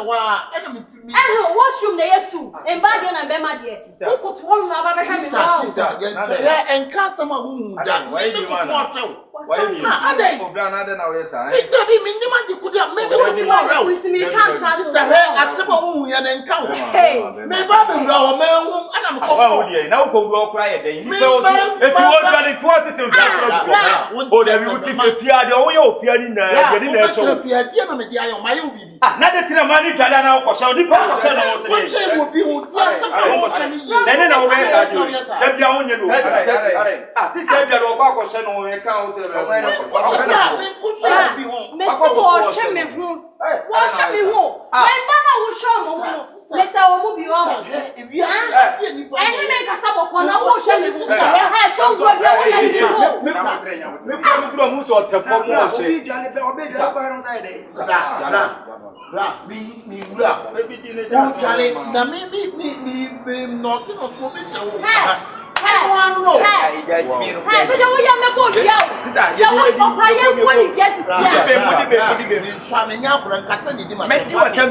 wa enemy me washroom na yetu embadi na bema de uko twonu na baba sha me sister enka sama hu da me to why you for brand na na we say it be me nima di kuda me be woni ma ra sister he asema hu ya na enka me ba be bra o me hu ana me ko o de na ko wu okra ye den ni pe o eti wo dwale 20 se o de bi uti fe fia de o ye o fia ni na de ni na so fia dia na me dia yo ma ye obibi na de tina ma ni dwale na ko sha di pa ko sha na o se ko se wo bi hu dia asema o sha ni ye na o we sa de bia o nye no sister bia ro ko sha no we kan o se be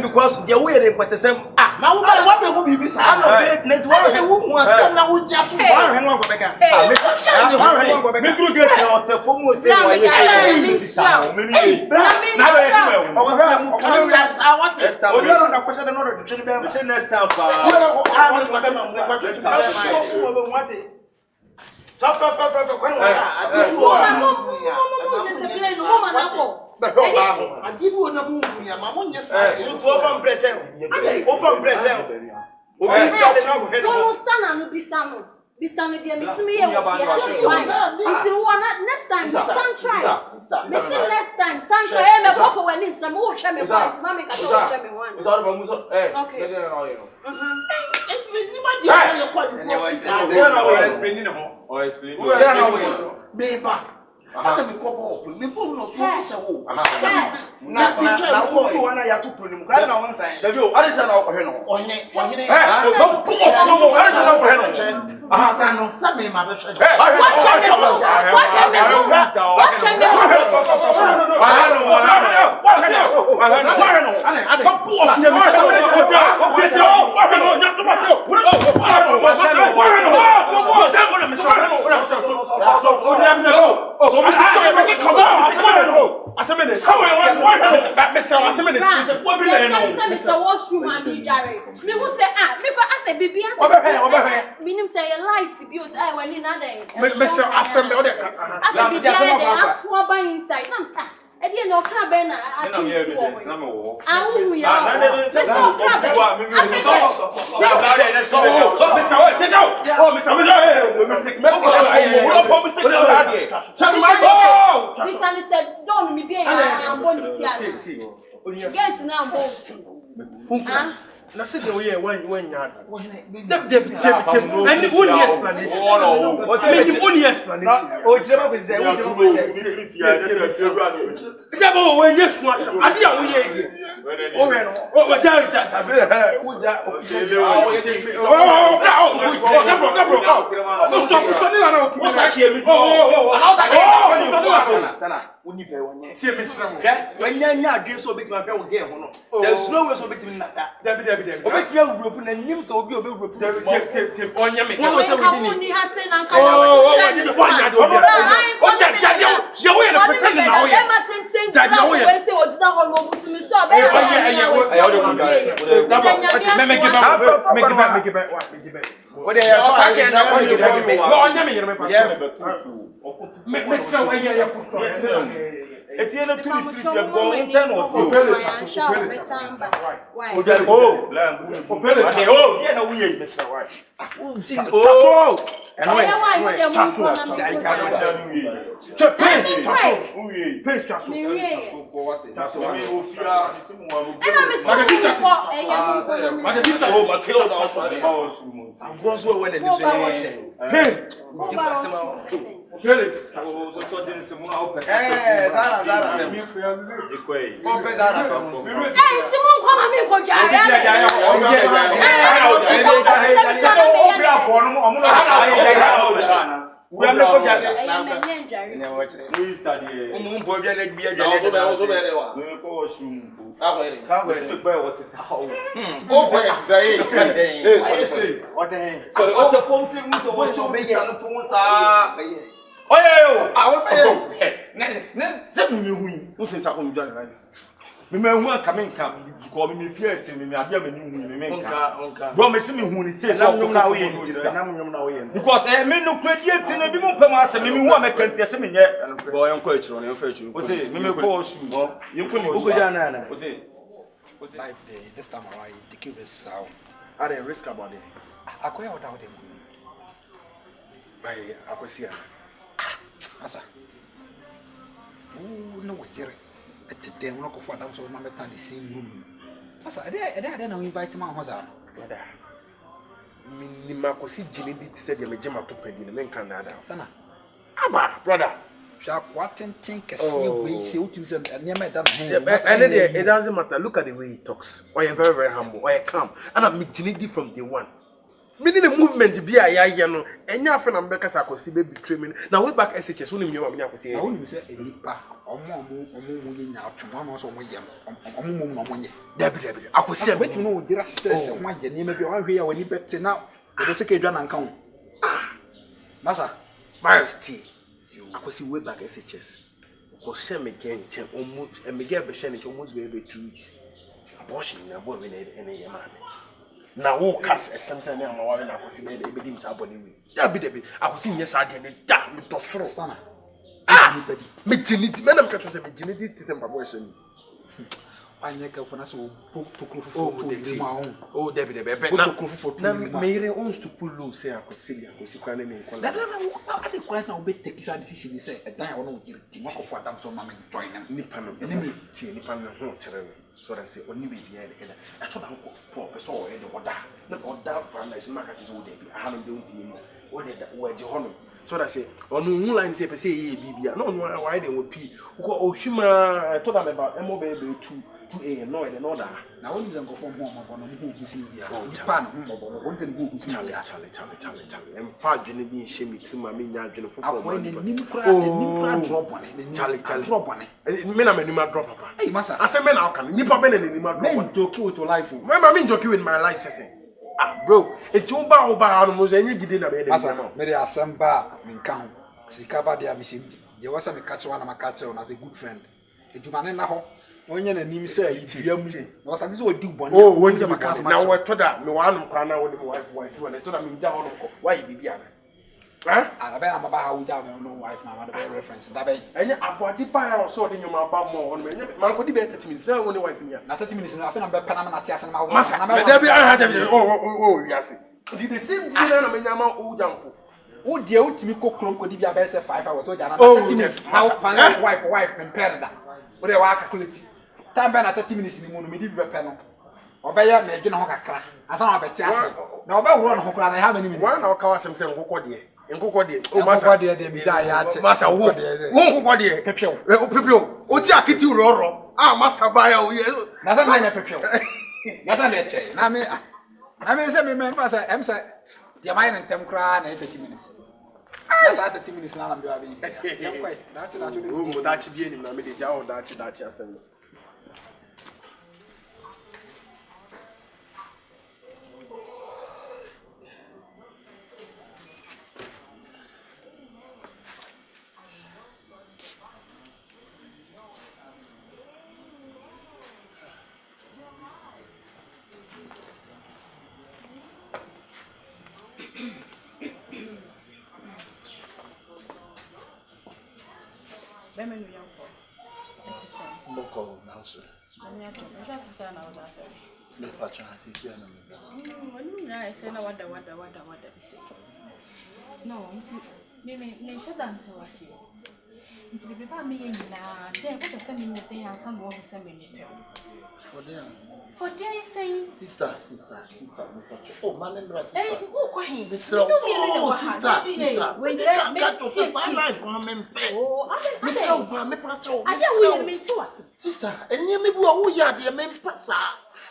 because the way they was the now what will be beside network who was some now with Jack Bisano dia mitimi ye wo fia nti wo na next time sunshine next time sunshine me pop wani nche mo wo hwe me point na me ka so hwe me wan so ba muso okay ni ma dia ye kwa you explain ni ho or explain me Ana me ko bo me bo no so se wo na wo na ya to pronim kra na won san David o ari na wo hwe no o hene no pu o so mo ari na wo hwe no sa no sa me ma be hwe Mr. Washroom and me Jerry. Me who say me for I say bibi minim say light bills when in other Mr. Assembly o de I say bibi dey actual buy inside na e dey no ka be na actually awu ya Mr. said don't me be am boni ti get now go na se de we when nya and only explanation only explanation o jema ko ze o jema ko ze dabo we yes no asem ade a wo ye o we no o ja wo ja o se de oni be wonye tie me sram wanya nya adwen so betima hwe wo ge ho no there is no way so betima nata dabi obetima wuropu na nim so obi wuropu tie onye me no so we ni ha se na nka ya o ja we na pretend na wo ye jadi wo ye we say ojina ho no busumi so be me give back what they are saying na ko give no onye me yere me pass me so we ya pusto Etienne na tu ni free go on ten or two. Why? Oh, Opele. Oh, yeah na we ye Mr. White. Oh, and why we are not going to study. course room. How are Mr. Boy, what the hell? Oh, sorry. What the hell? So what the phone thing was always so big. Oh yeah, I want who says I won't join right? Me want come in camp. You call me fear to me. I hear me me. Bro, me see me who says so because I me no credit in a bit more per mass. Me who make it yes me yet. boy on coach on your face. What's it? Me call shoes. You put me what's it? Life day this time around the kill is sound. I didn't risk about it. I go out them. I could see. Asa. Oh no Jerry. At the day when I go for them so remember the same room. Asa, I don't invite my husband. Minima ko si jini di ti se de mejema to pedi ne menka na da. Sana. Aba, brother. Sha kwatentin kese we say utim se niam da na hen. And it doesn't matter. Look at the way he talks. Or you're very, very humble. Or you calm. And I'm jini from day one. Meaning the movement be a ya no. Enya friend am beka sa ko si be betray me. Now we back SHS woni me am say. Na woni say enipa omo nya atwa no so omo yam. Omo no omo nye. Dabi. Akosi am. Wait me no dira stress ho agye niam bi o hwe ya wani bette na. Odo se ke dwa na nka ho. Masa, Miles T. Akosi way back SHS. Ko share me gen chen almost and me get be share almost be 2 weeks. Abortion na boy we na ene yema. Na wo kas esemse na ma ware na akosi be be dim sa body we. Ya bi de bi akosi nye sa de ne da me to soro. Stana. Me jiniti me na me ka cho se me jiniti ti se mpabo ehye ni. Anya ka fona so pokro Oh, Debbie. Na me owns to pull low say akosi kwa na me nkola. I think Christ will be taking some decision. Say a time I want to get team for them to mama join them. Nipa no ho kire no. So that say oni be bia ele. I thought am ko person o e de oda. Na oda van na so maka say so Debbie. I haven't done tie. O de we je hono. So that say onu hu line say person ye bibia. No why dey wo pi. Ko ohwima I thought am about mo be 2 a.m. no and order. Now when you go for more no who see bia. Nipa no mo won ten who see. Charlie. Em fa dwene bi nhye mi trima me nya dwene fofo mo. Nim kra drop on it. Charlie. Drop on it. Me na manima drop papa. Hey massa. I say me na kan nipa be na manima drop. Me joke with your life. Me joke with my life say. Bro, eti oba no mo say enye gide na be dey. Massa, me dey asamba me nka ho. Sika ba dey amishim. Dey wasa me catch one na catch on as a good friend. Edumane na ho. Onye na nim say itia mu. Na wasa dis odi bone. Oh, wonje makasa na we to da me wa anum kwa na wo dey wife we to da me nja ho no ko. Why bibia na? Be na maba ha uja me no wife na ma dey reference da be. Enye apoati pa ya so dey nyoma ba mo ho no me. Man ko di be 30 minutes na wo dey wife nya. Na 30 minutes na afi na be pena na tiase na ma wo. Masa, na dey be I had oh yes. The same thing na me nya ma ujamfo. Wo dia utimi kokrom ko di bia be say 5 hours so ja na 30 minutes. Now wife me pair da. Wo dey wa calculate. Time be na 30 minutes ni mu no me di be pe no. Obeya me dwene ho kakra. Asa na obeti ase. Na obewuro no ho kra na how many minutes? One na okawasem say nkokọ de. Oh masa de mi ja ya che. Masa wo nkokọ de. Pepio. Pepio. O ti akiti uro. Master buy o ye. Na sa na pepio. Na sa na che. Na me say me member say em say dia mai na ntem kra na 30 minutes. Na sa 30 minutes na be abi. Yam kwai. Na chi na chi. O mo da chi bi enim na me de ja o da chi asem. Women young for. It's the same. Local now sir. I'm just the same now, that's it. Me patcha sisi na me. I say no what the say. No, me shut down to us here. It's be paper me na then what the same in the day and some more same in the For them. For day saying Sister. Oh, man, sister. hey, who quite? Sister. When they got to say life for me. Oh, I just me to us. Sister, and you may be who ya dear men passa.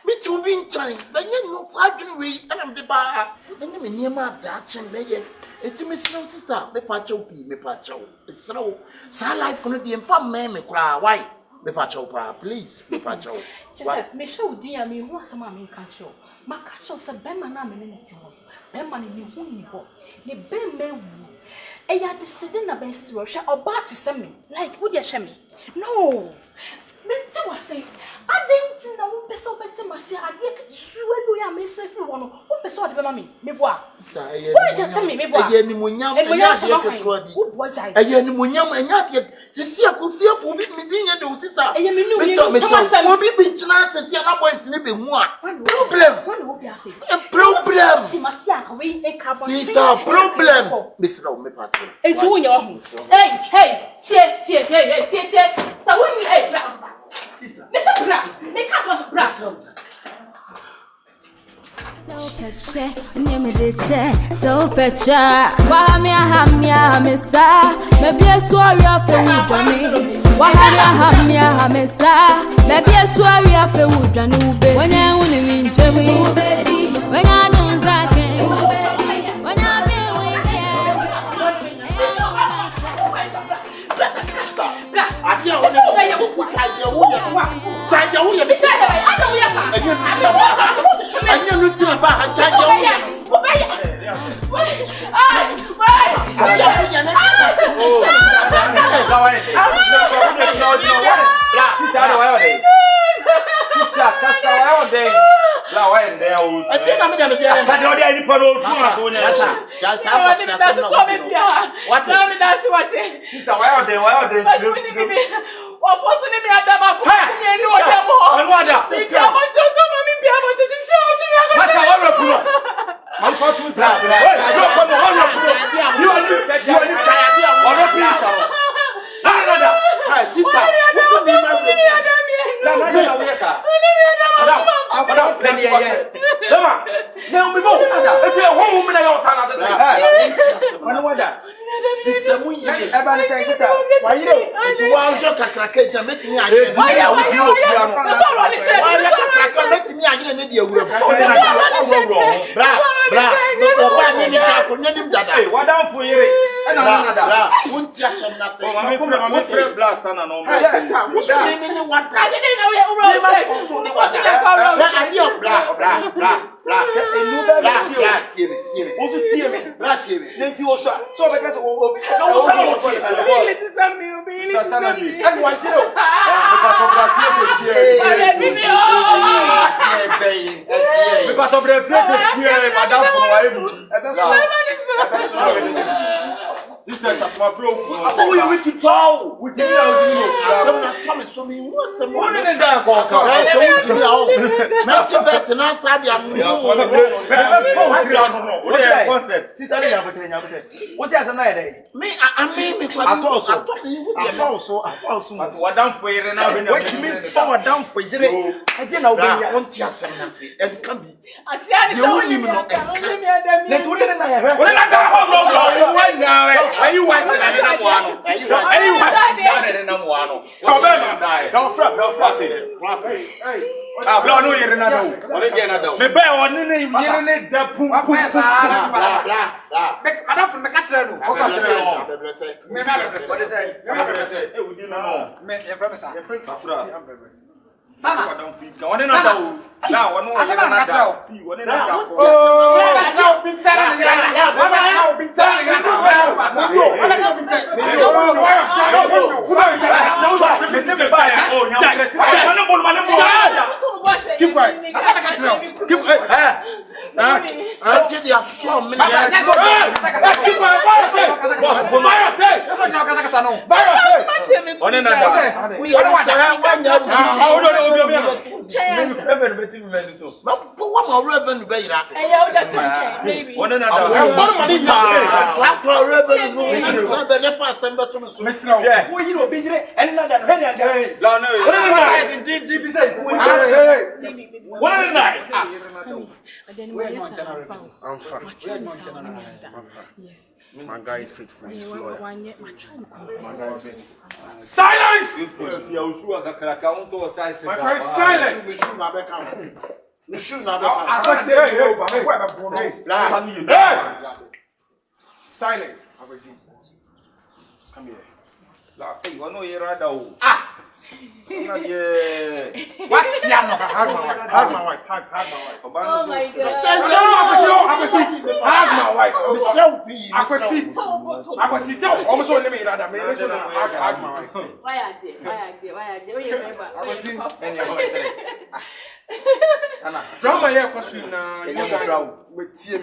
Me too being time, but you know, Sergeant we and I'm the bar. And you near my Dutch and Mayan. It's me slow sister, me pacho, me pacho. It's slow. Sa life for the infam man, me cry. Why? Me pacho pa, please. Me pacho. Just me show dear me who was a mammy catch you. My catch us a bema na me neti ho. Bema ni hu ni bo. Ni bema wu. E ya decided na be siro hwe oba te se me. Like wo de hwe me. No. Me ti wa say, I didn't know person better masi ade ke suwe do ya me se fi wo no. Wo person de bema me. Me boa. Sister, Wo je tell me me boa. Eye ni munyam, enya de ke to abi. Wo boa jai. Eye ni munyam, enya de sisi akofia fo bi me din ye de o sister. Eye me nu. Me so obi bi nchina sisi na boys ni be hu a. Problem. When wo fi ase. Problems. Si masi aka we e ka bo. Sister, problems. Mr. Me pacho. Enti wo nya ho. Hey, tie. Sa wo ni hey, sister. Mr. Bra, me catch what bra. So pecha, wahamia mesa, maybe a swaria for Woodani. Wahamia mesa, maybe a swaria for Woodani. When I want to mean Jimmy, when I don't like it, when I Keep quiet. Keep quiet. My guy is faithful. He's loyal. Silence! My friend, silence! Silence. Come here. Yeah. What's your number? Hug my wife. Hug my wife. Hug my wife. Oh my God. Hug my wife. I was see. Almost only me that I made it. Hug my wife. Why are they? Oh, you remember? I was see. Drama here question with TM.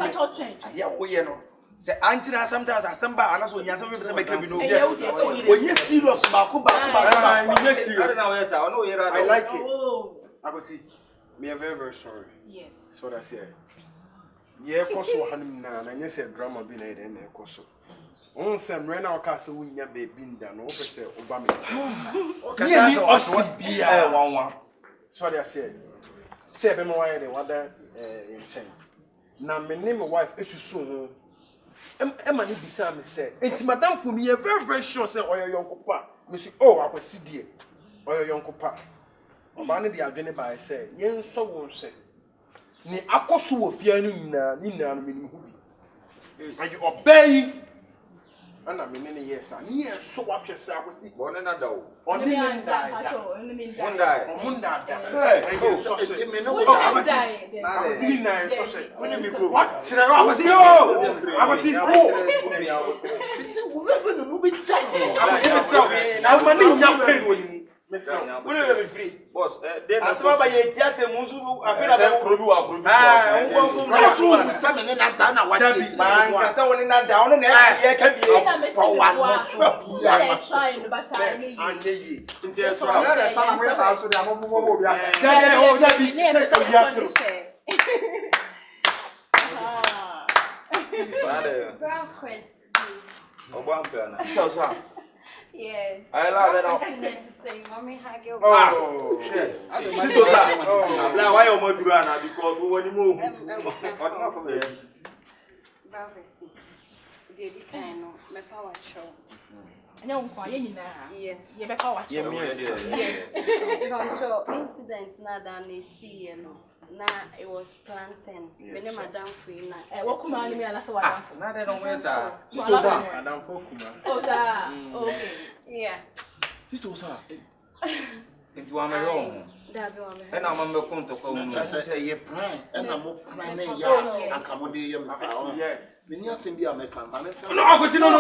Yeah, we know. Say auntie sometimes assemble and also you some make be no yes. When you serious back. I like it. I go see. Me are very sorry. Yes. So that's it. Yeah, koso hanim na you say drama be na dey na koso. On sem right now ka say we nya baby nda no say oba me. Ka say osibia 11. So that's it. Say be mo why dey wada in change. Na me name my wife esusu ho. Emma ni bisa me say enti madam for me very sure say oyo yonko pa me say oh akwasi die oyo yonko pa oba ne de adwene ba say yen so wo say ni akoso wo fia ni na no me ni hu bi ayi obey ana me ne yes ani yen so wa hwe say akwasi Born na da o. oni ni ndai munda da ayi so say me no go akwasi ni na so say oni mi go what sira akwasi yo akwasi oh Bisi wurebe no be jai. akwasi na ma ni nya pain woni we will be free Boss, then Asema ba ye tia se munzu afira be ba produ wa produ. ngombo Na so se me ne na da na wa di. man ka se woni na da woni na ye ka bi For one no so bia. Trying, but I need anye yi nti e so na na sta na sa so de amomo bi afa Dede o da bi se se ya se Brown Chris. Obampana. Yes. I love it. Definitely say, mommy, hug your oh shit Sister sir. Abla why you mo duru ana because we want mo hu. Odna for me. Brown Chris. Did you kind of my power show? No, you Yes. You better watch it. Yes. Brown show incidents na than they see, you know. Na it was planting. My name Madam Frina. What come on me and that's what I'm for. Na dey no we sir. sister sa madam fokuma Oh, sir. Okay. Yeah. sister sa Into am wrong. That be one. E na ma me konto ko mu. Just say ye plan and na mo plan na ya akamode ye msa. yeah Meni asem bi ameka ma me fe. no akwasi no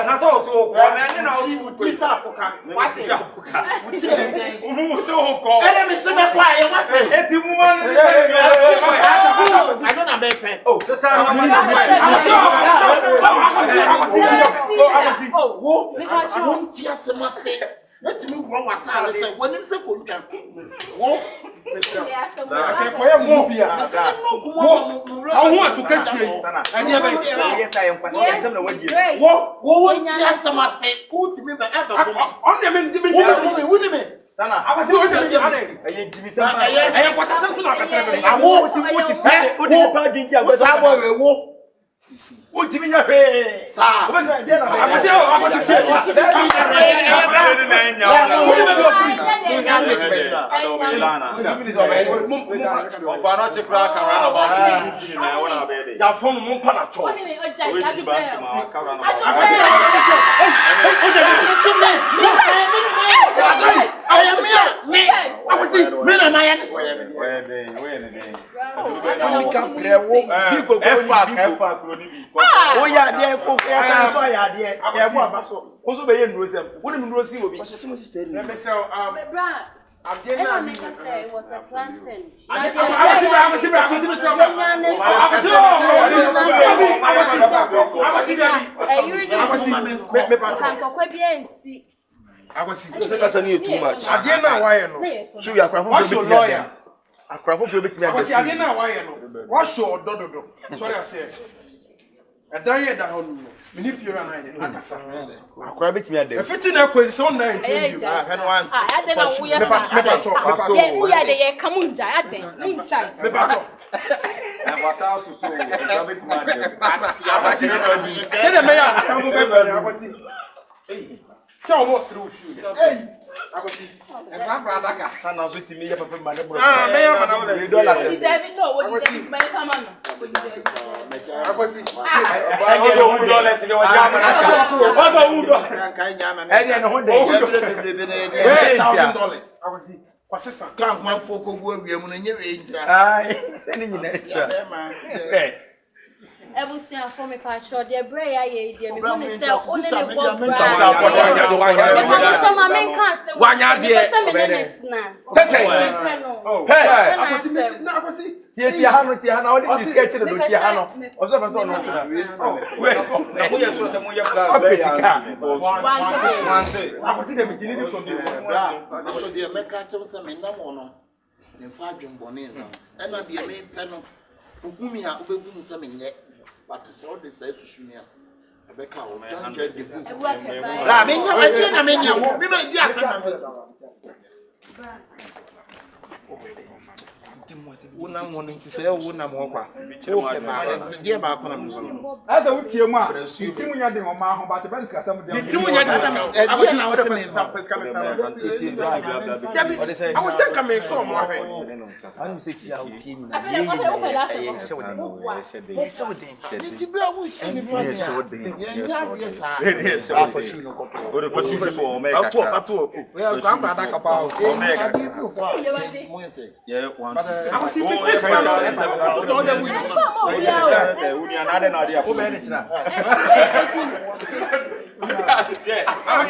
Na so so ko me ni na o Uti sa apoka. What is apoka? Uti enden. mu so ko. Ele me se me kwa ye wa se. Eti mu man ni I don't na be fe. Oh, so sir. Wo, won ti asem ase. Etimi wo wata le se wonim se ko ntwa. Wo, Yeah, so akekoye mu bia awu atuka sie ani aba Yes, I am question na wadi. wo won ti asem ase. Utimi ba eba ko. on dem ndi me Wuni me. Sana. akwasi o dem ane Aye jimi sa. ayen kwasa sem so na akatra me Awo, O di pa gingi agba. sa bo we wo. o timi nya hwe Sa. akwasi Of not chekra kan ran about to na wona be dey. ya fon mo pa na cho Everyone make us say it was a planting. Too much. adie na waye no So you are what's your lawyer Akrafo fi obetimi akwasi adie na waye no what's your odododo sorry I say edan ye da honu no mini fiora na ye akasa akra betimi adem. efiti na kwezi so na interview me pato Na wasa so so akra betimi adem. say the mayor akamu be very akwasi se o mo sere o shoe Sana so timi ya papa mane bro. Me ya mana wala $3. Is every no what you say my come on. Akwasi. $1 ni wa jama na. $1. Eh no ho de. $1,000. Akwasi. Kwasesa. Kan man foko bu awia mu na nye we ntira. Ai, se ni nyina extra. Ebusia for me patro de bre ya ye de me won say only the Sister, work. me Wanya de. Say. Hey, akwasi. Tie hano odi sketch no do tie hano. Oso fa so no. Wait. Na mo ye so se mo ye plan. Akwasi de me jini di from the. So de meka tell say me na mo no. Me fa adwembone no. E na de me pe no. Ogumi a obegum say me nye. But so de say susunia. Abeka o don't get the book. La me nya we dey na me nya wo. Me be di asa na. Una morning say una mo kwa. Dia ba kwa na mo. Asa wutie mu a, ntimu nya de oma ho ba te ba discuss am dem. Ntimu nya de discuss. I was na what person some pesca me I was saying come so mo ahwe. Anu se fia utie ni na. Nti bra wo shi ni fa ya. Ya dia sa. Yes, for sure no koto. O for sure for omega. Ato. We are going to that kapa. Omega. Mo yese. Yeah, one. I was saying another idea. I was